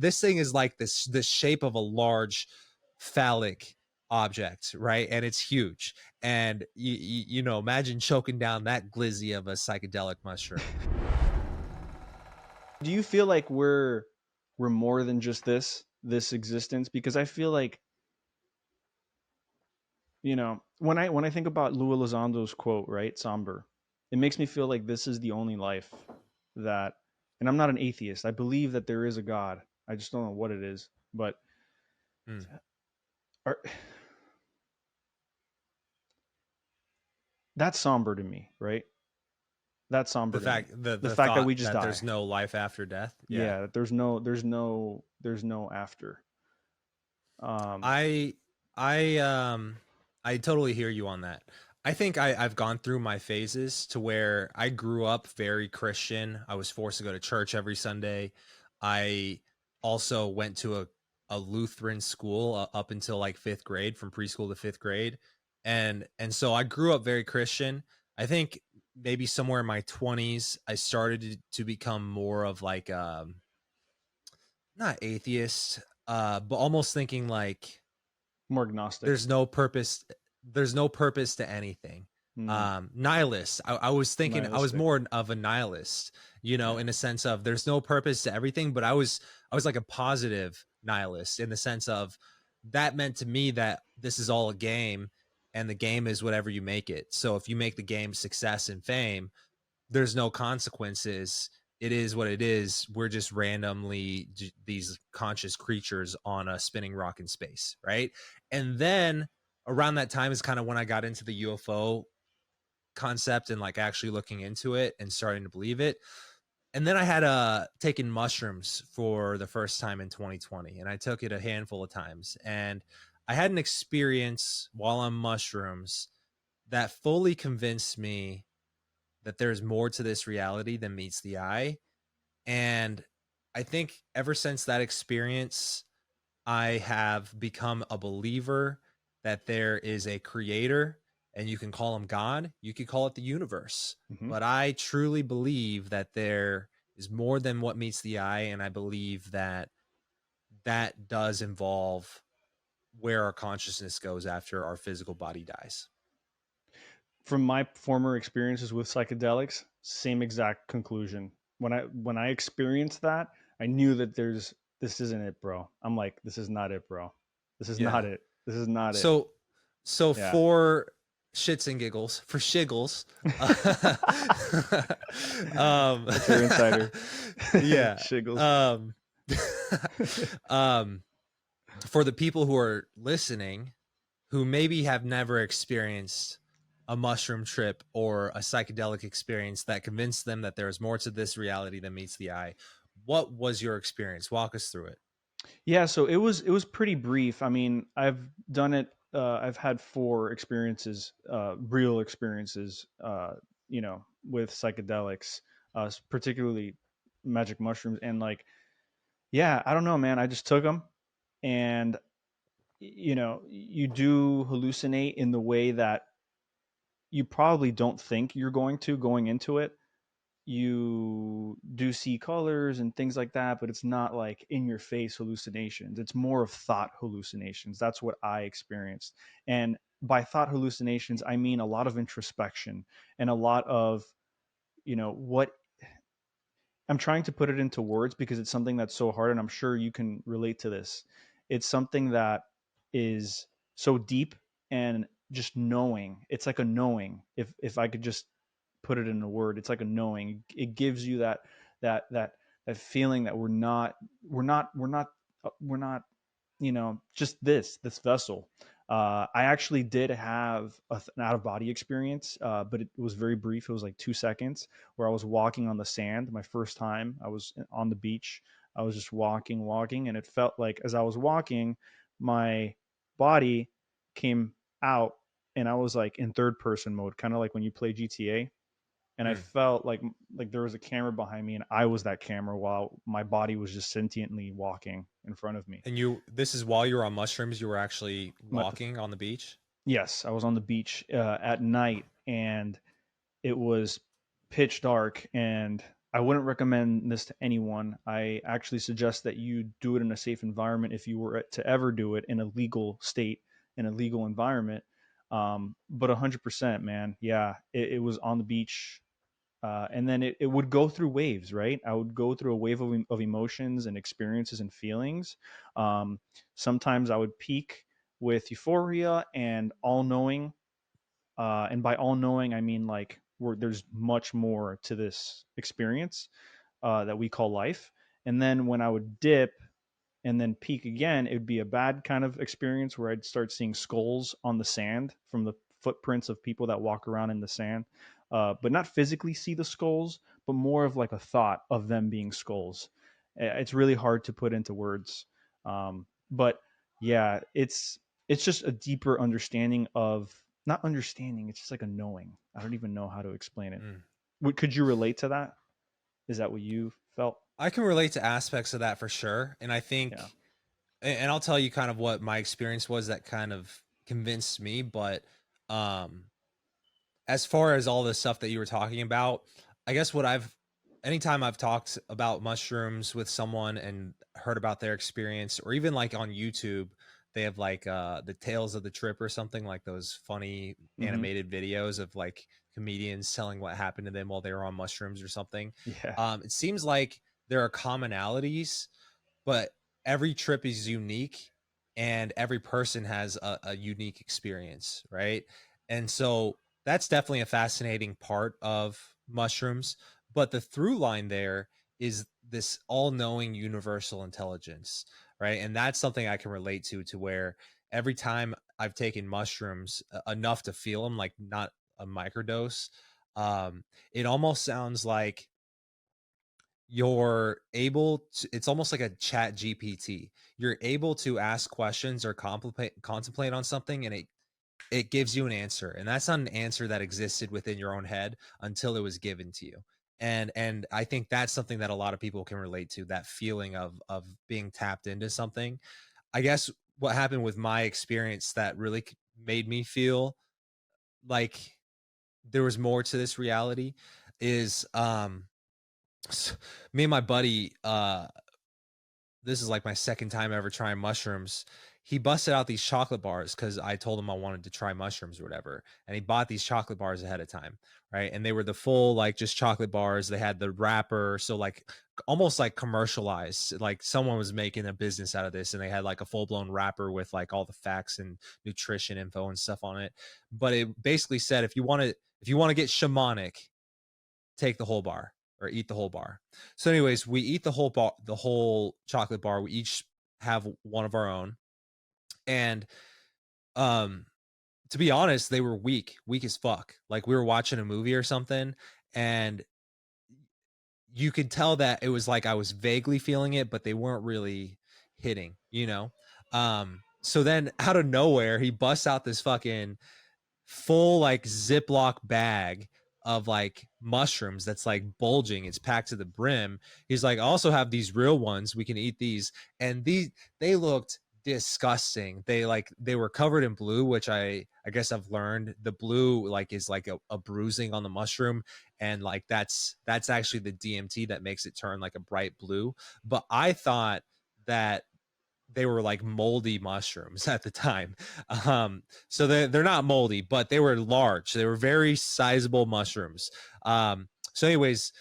this thing is like the shape of a large phallic object, right? And it's huge. And you know, imagine choking down that glizzy of a psychedelic mushroom. Do you feel like we're more than just this existence? Because I feel like, you know, when I think about Louis Elizondo's quote, right, somber, it makes me feel like this is the only life that, and I'm not an atheist. I believe that there is a God. I just don't know what it is. But Mm. are, that's somber to me, right? That's somber The to me. fact the The the fact that thought we just that there's die. no life after death. Yeah. Yeah, that there's no after. Um, I I totally hear you on that. I think I've gone through my phases to where I grew up very Christian. I was forced to go to church every Sunday. I also went to a Lutheran school up until like fifth grade, from preschool to fifth grade. And so I grew up very Christian. I think maybe somewhere in my 20s, I started to become more of like not atheist, but almost thinking like More agnostic. there's no purpose there's no purpose to anything. Mm, Nihilist. I was thinking I was nihilistic. more of a nihilist, you know, Yeah. in a sense of there's no purpose to everything, but I was like a positive nihilist in the sense of that meant to me that this is all a game, and the game is whatever you make it. So if you make the game success and fame, there's no consequences. It is what it is. We're just randomly these conscious creatures on a spinning rock in space, right? And then around that time is kind of when I got into the UFO concept and like actually looking into it and starting to believe it. And then I had taken mushrooms for the first time in 2020, and I took it a handful of times, and I had an experience while on mushrooms that fully convinced me that there's more to this reality than meets the eye. And I think ever since that experience, I have become a believer that there is a creator, and you can call him God, you could call it the universe. Hmm. But I truly believe that there is more than what meets the eye. And I believe that that does involve where our consciousness goes after our physical body dies. From my former experiences with psychedelics, same exact conclusion. When I experienced that, I knew that this isn't it, bro. I'm like, this is not it, bro. This is Yeah. not it. This is not it. So Yeah. for shits and giggles, for shiggles, That's your insider. yeah, Shiggles. um, um, for the people who are listening, who maybe have never experienced a mushroom trip or a psychedelic experience that convinced them that there is more to this reality than meets the eye, what was your experience? Walk us through it. Yeah, so it was pretty brief. I mean, I've done it. I've had four experiences, real experiences, with psychedelics, particularly magic mushrooms, and like, yeah, I don't know, man. I just took them, and you do hallucinate in the way that you probably don't think you're going into it. You do see colors and things like that, but it's not like in your face hallucinations. It's more of thought hallucinations. That's what I experienced. And by thought hallucinations, I mean a lot of introspection and a lot of, what I'm trying to put it into words because it's something that's so hard, and I'm sure you can relate to this. It's something that is so deep, and just knowing. It's like a knowing. If I could just put it in a word, it's like a knowing. It gives you that feeling that we're not just this vessel. I actually did have an out of body experience, but it was very brief. It was like 2 seconds, where I was walking on the sand. My first time I was on the beach. I was just walking, and it felt like as I was walking, my body came out, and I was like in third person mode, kind of like when you play GTA. And I Hmm. felt like there was a camera behind me, and I was that camera while my body was just sentiently walking in front of me. And this is while you were on mushrooms, you were actually My, walking on the beach. yes, I was on the beach at night, and it was pitch dark, and I wouldn't recommend this to anyone. I actually suggest that you do it in a safe environment if you were to ever do it in a legal state, in a legal environment. But 100%, man. Yeah, it was on the beach. And then it would go through waves, right? I would go through a wave of emotions and experiences and feelings. Um, Sometimes I would peak with euphoria and all knowing, and by all knowing, I mean like there's much more to this experience that we call life. And then when I would dip and then peak again, it would be a bad kind of experience where I'd start seeing skulls on the sand from the footprints of people that walk around in the sand, but not physically see the skulls, but more of like a thought of them being skulls. It's really hard to put into words, but yeah, it's just a deeper understanding of not understanding. It's just like a knowing. I don't even know how to explain it. Mm. Could you relate to that? Is that what you felt? I can relate to aspects of that for sure. And I Yeah. think, and I'll tell you kind of what my experience was that kind of convinced me. But um, as far as all the stuff that you were talking about, I guess anytime I've talked about mushrooms with someone and heard about their experience, or even like on YouTube, they have like the Tales of the Trip or something, like those funny Hmm. animated videos of like comedians telling what happened to them while they were on mushrooms or something. Yeah. It seems like there are commonalities, but every trip is unique and every person has a unique experience, right? And so that's definitely a fascinating part of mushrooms. But the through line there is this all knowing universal intelligence, right? And that's something I can relate to where every time I've taken mushrooms enough to feel them, like not a microdose, it almost sounds like you're able to, it's almost like a chat GPT. You're able to ask questions or contemplate on something, and it gives you an answer. And that's not an answer that existed within your own head until it was given to you. And I think that's something that a lot of people can relate to, that feeling of being tapped into something. I guess what happened with my experience that really made me feel like there was more to this reality is me and my buddy, this is like my second time ever trying mushrooms. He busted out these chocolate bars because I told him I wanted to try mushrooms or whatever. And he bought these chocolate bars ahead of time. Right. And they were the full, like, just chocolate bars. They had the wrapper. So, like, almost like commercialized. Like, someone was making a business out of this, and they had like a full blown wrapper with like all the facts and nutrition info and stuff on it. But it basically said, if you want to get shamanic, take the whole bar or eat the whole bar. So, anyways, we eat the whole bar, the whole chocolate bar. We each have one of our own. And um to be honest, they were weak as fuck. Like, we were watching a movie or something, and you could tell that it was like I was vaguely feeling it, but they weren't really hitting. So then out of nowhere, he busts out this fucking full like Ziploc bag of like mushrooms that's like bulging. It's packed to the brim. He's like, I also have these real ones. We can eat these. And they looked disgusting. They were covered in blue, which I guess I've learned the blue like is like a bruising on the mushroom. And like that's actually the DMT that makes it turn like a bright blue. But I thought that they were like moldy mushrooms at the time. So they're not moldy, but they were large. They were very sizable mushrooms. So, anyways,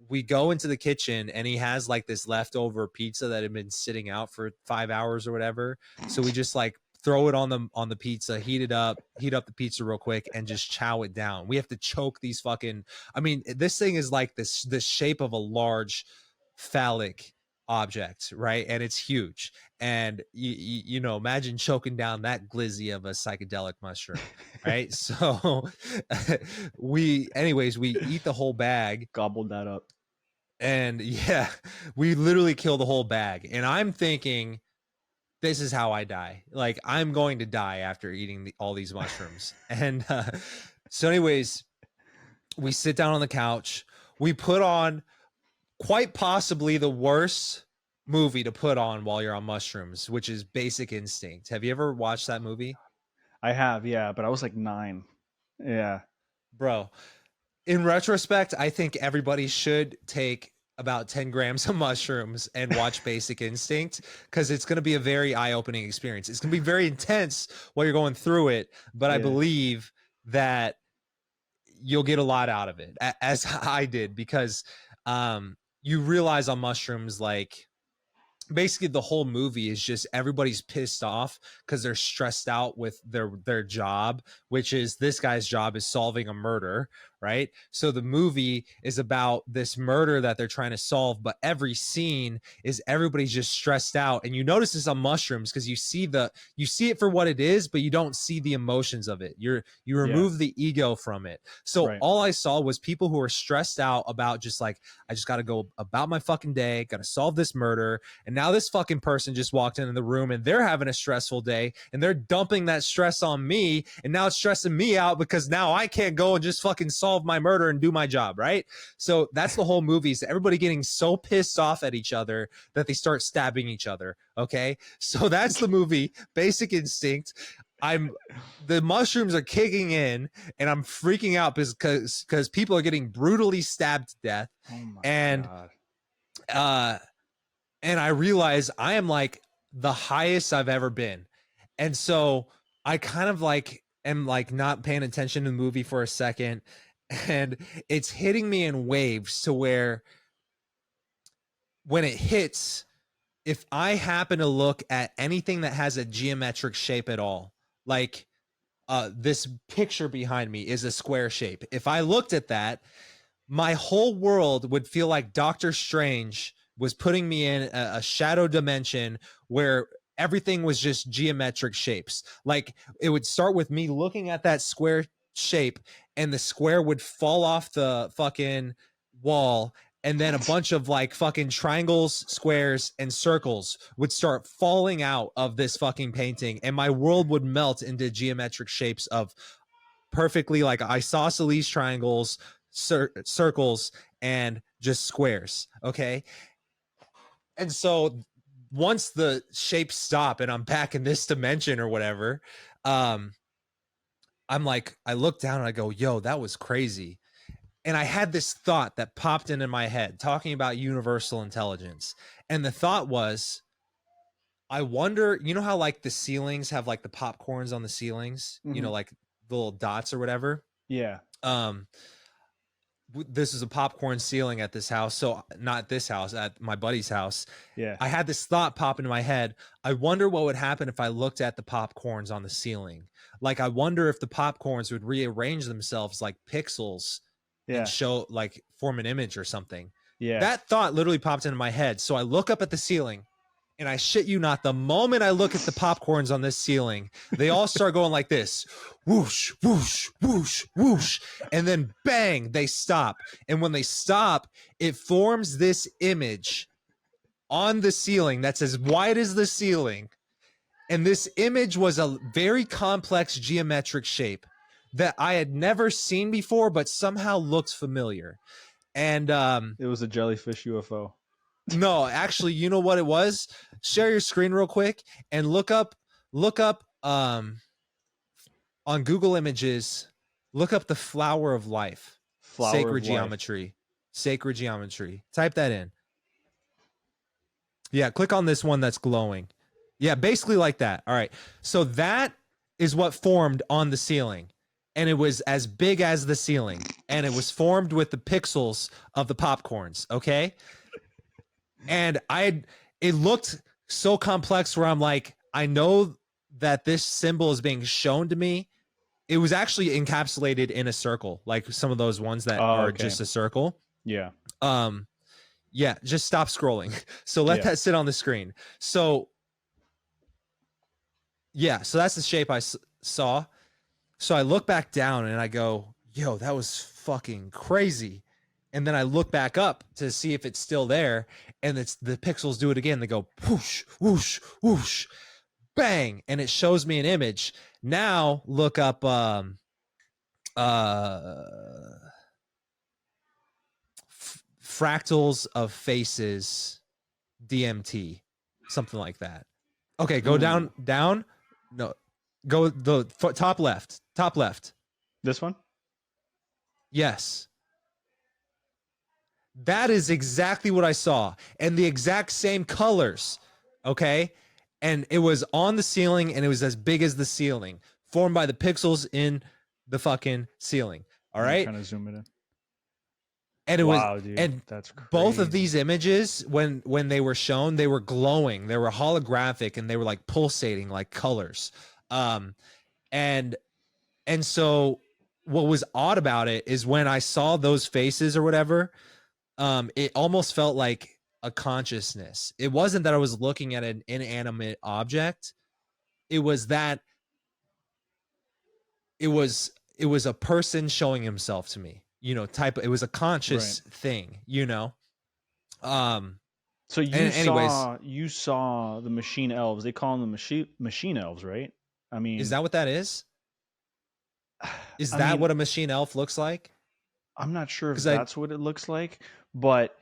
we go into the kitchen, and he has like this leftover pizza that had been sitting out for 5 hours or whatever. So we just like throw it on the pizza, heat up the pizza real quick, and just chow it down. We have to choke these fucking. I mean, this thing is like the shape of a large phallic object, right? And it's huge. And imagine choking down that glizzy of a psychedelic mushroom, right? So we eat the whole bag. Gobbled that up. And yeah, we literally kill the whole bag. And I'm thinking, this is how I die. Like, I'm going to die after eating all these mushrooms. And so, anyways, we sit down on the couch. We put on quite possibly the worst movie to put on while you're on mushrooms, which is Basic Instinct. Have you ever watched that movie? I have, yeah, but I was like 9. Yeah. Bro, in retrospect, I think everybody should take about 10 grams of mushrooms and watch Basic Instinct, because it's going to be a very eye-opening experience. It's going to be very intense while you're going through it, but I Yeah. believe that you'll get a lot out of it, as I did, because you realize on mushrooms, like, basically the whole movie is just everybody's pissed off because they're stressed out with their job, which is, this guy's job is solving a murder, right? So the movie is about this murder that they're trying to solve, but every scene is everybody's just stressed out. And you notice this on mushrooms because you see it for what it is, but you don't see the emotions of it. You Yeah. remove the ego from it. So Right. all I saw was people who were stressed out about, just like, I just got to go about my fucking day, got to solve this murder. And now this fucking person just walked into the room and they're having a stressful day and they're dumping that stress on me. And now it's stressing me out because now I can't go and just fucking solve my murder and do my job, right? So that's the whole movie, is everybody getting so pissed off at each other that they start stabbing each other. Okay. So that's the movie, Basic Instinct. The mushrooms are kicking in and I'm freaking out because people are getting brutally stabbed to death. Oh my And God. uh and I realize I am like the highest I've ever been. And so I kind of like am like not paying attention to the movie for a second, and it's hitting me in waves to where when it hits, if I happen to look at anything that has a geometric shape at all, like this picture behind me is a square shape. If I looked at that, my whole world would feel like Doctor Strange was putting me in a shadow dimension where everything was just geometric shapes. Like, it would start with me looking at that square shape and the square would fall off the fucking wall, and then a bunch of like fucking triangles, squares, and circles would start falling out of this fucking painting, and my world would melt into geometric shapes of perfectly like isosceles triangles, circles, and just squares. Okay. And so once the shapes stop and I'm back in this dimension or whatever, um, I'm like, I look down and I go, yo, that was crazy. And I had this thought that popped into my head talking about universal intelligence. And the thought was, I wonder, you know how like the ceilings have like the popcorns on the ceilings, Hmm. like the little dots or whatever. Yeah. Um, this is a popcorn ceiling at this house. So not this house, at my buddy's house. Yeah. I had this thought pop into my head. I wonder what would happen if I looked at the popcorns on the ceiling. Like, I wonder if the popcorns would rearrange themselves like pixels and Yeah. show, like, form an image or something. Yeah. That thought literally popped into my head. So I look up at the ceiling, and I shit you not, the moment I look at the popcorns on this ceiling, they all start going like this, whoosh, whoosh, whoosh, whoosh. And then bang, they stop. And when they stop, it forms this image on the ceiling that's as wide as the ceiling. And this image was a very complex geometric shape that I had never seen before, but somehow looked familiar. And It was a jellyfish UFO. no, actually, you know what it was? Share your screen real quick and look up on Google Images, look up the flower of life, Flower sacred of life. geometry, sacred geometry. Type that in. Yeah, click on this one that's glowing. Yeah, basically like that. All right. So that is what formed on the ceiling. And it was as big as the ceiling. And it was formed with the pixels of the popcorns. Okay. And it looked so complex where I'm like, I know that this symbol is being shown to me. It was actually encapsulated in a circle, like some of those ones that Oh, are okay. just a circle. Yeah. Um, yeah, just stop scrolling. So let Yeah. that sit on the screen. So yeah, so that's the shape I saw. So I look back down and I go, yo, that was fucking crazy. And then I look back up to see if it's still there, and it's the pixels do it again. They go whoosh, whoosh, whoosh, bang, and it shows me an image. Now look up uh fractals of faces, DMT, something like that. Okay, go Ooh. down. No, go the top left. Top left. This one? Yes. That is exactly what I saw, and the exact same colors. Okay. And it was on the ceiling, and it was as big as the ceiling, formed by the pixels in the fucking ceiling. All I'm right. trying to zoom it in. And it was, Wow, dude, and that's both of these crazy. images, when they were shown, they were glowing, they were holographic, and they were like pulsating like colors. Um, and so what was odd about it is when I saw those faces or whatever, it almost felt like a consciousness. It wasn't that I was looking at an inanimate object. It was that it was it was a person showing himself to me. Type it was a Right. conscious thing. Um So and anyways, you saw the machine elves. They call them the machine elves, right? I is mean, that what that is? Is I that mean, what a machine elf looks like? I'm not sure if Cuz I that's what it looks like, but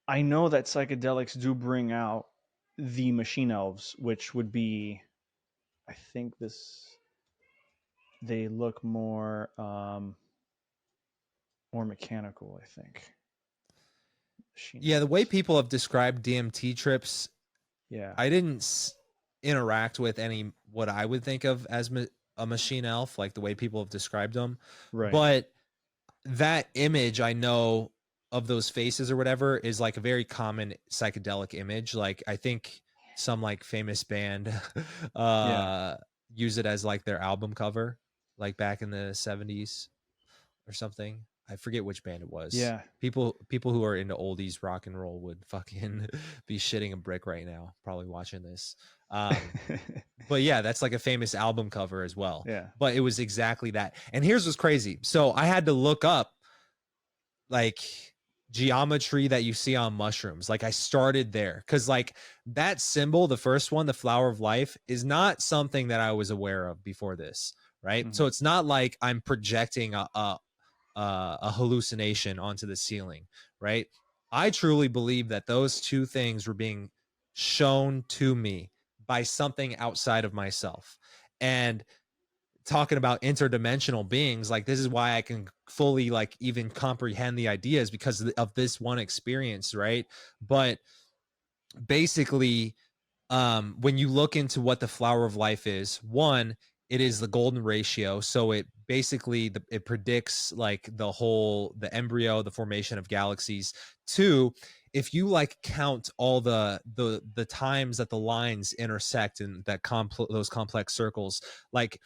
I know that psychedelics do bring out the machine elves, which would be, I think this, they look more mechanical. I think machine yeah, the way elves. people have described DMT trips, Yeah. I didn't interact with any what I would think of as a machine elf, like the way people have described them. Right. But that image I know of those faces or whatever is like a very common psychedelic image. Like I think some like famous band Yeah. uh use it as like their album cover, like back in the 70s or something. I forget which band it was. Yeah. People who are into oldies rock and roll would fucking be shitting a brick right now, probably watching this. Um, but yeah, that's like a famous album cover as well. Yeah. But it was exactly that. And here's what's crazy. So I had to look up like geometry that you see on mushrooms. Like I started there because like that symbol, the first one, the flower of life, is not something that I was aware of before this. Right. Mhm. So it's not like I'm projecting a hallucination onto the ceiling. Right. I truly believe that those two things were being shown to me by something outside of myself. And talking about interdimensional beings, like this is why I can fully like even comprehend the ideas because of this one experience, right? But basically, when you look into what the flower of life is, one, it is the golden ratio. So it basically it predicts like the embryo, the formation of galaxies. Two, if you like count all the times that the lines intersect and that those complex circles, like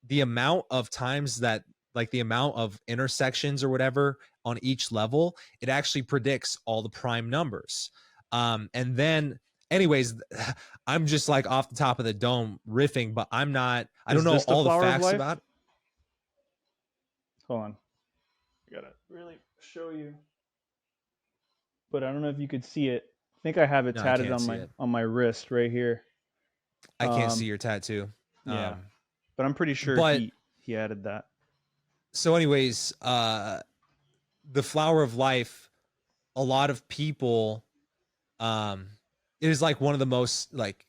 the amount of times that like the amount of intersections or whatever on each level, it actually predicts all the prime numbers. And then anyways, I'm just like off the top of the dome riffing, but I don't Is know this the all the flower of facts life? about it. Hold on. I gotta really show you. But I don't know if you could see it. I think I have it No, I tatted can't on see my it. wrist right here. I can't see Um, your tattoo. yeah, Um, but I'm pretty sure but he added that. so anyways, the flower of life, a lot of people, um, it is like one of the most like,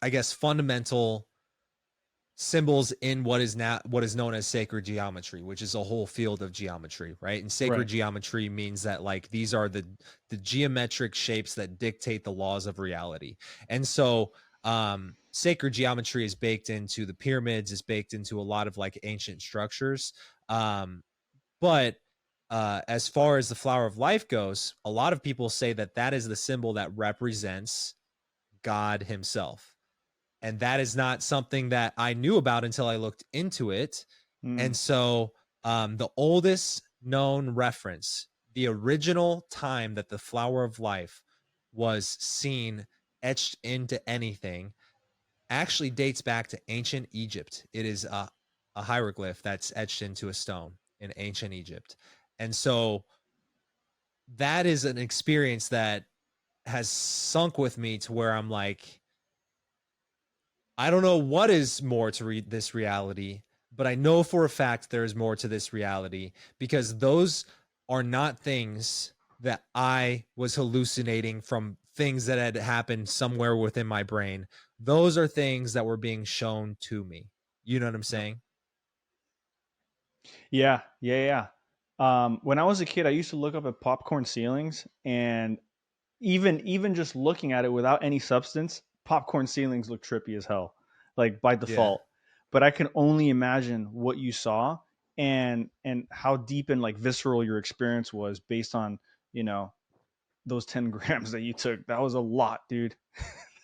I guess, fundamental symbols in what is known as sacred geometry, which is a whole field of geometry, right? And sacred Right. geometry means that like these are the geometric shapes that dictate the laws of reality. And so sacred geometry is baked into the pyramids, is baked into a lot of like ancient structures. But as far as the flower of life goes, a lot of people say that that is the symbol that represents God himself, and that is not something that I knew about until I looked into it. And Mm. so, the oldest known reference, the original time that the flower of life was seen etched into anything, actually dates back to ancient Egypt. It is a hieroglyph that's etched into a stone in ancient Egypt. And so, that is an experience that has sunk with me to where I'm like, I don't know what is more to read this reality, but I know for a fact there is more to this reality because those are not things that I was hallucinating from things that had happened somewhere within my brain. Those are things that were being shown to me. You know what I'm Yep. saying? Yeah, yeah, yeah. When I was a kid, I used to look up at popcorn ceilings, and even just looking at it without any substance, popcorn ceilings look trippy as hell, like by Yeah. default. But I can only imagine what you saw, and how deep and like visceral your experience was based on, you know, those 10 grams that you took. That was a lot, dude.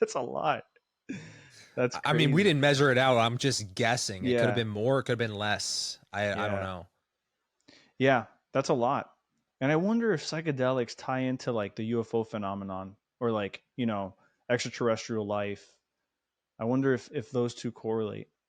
That's a lot. That's I mean, we crazy. didn't measure it out. I'm just guessing. It could have Yeah. been more, it could have been less. I don't Yeah. know. Yeah. That's a lot. And I wonder if psychedelics tie into like the UFO phenomenon, or like, you know, extraterrestrial life. I wonder if those two correlate.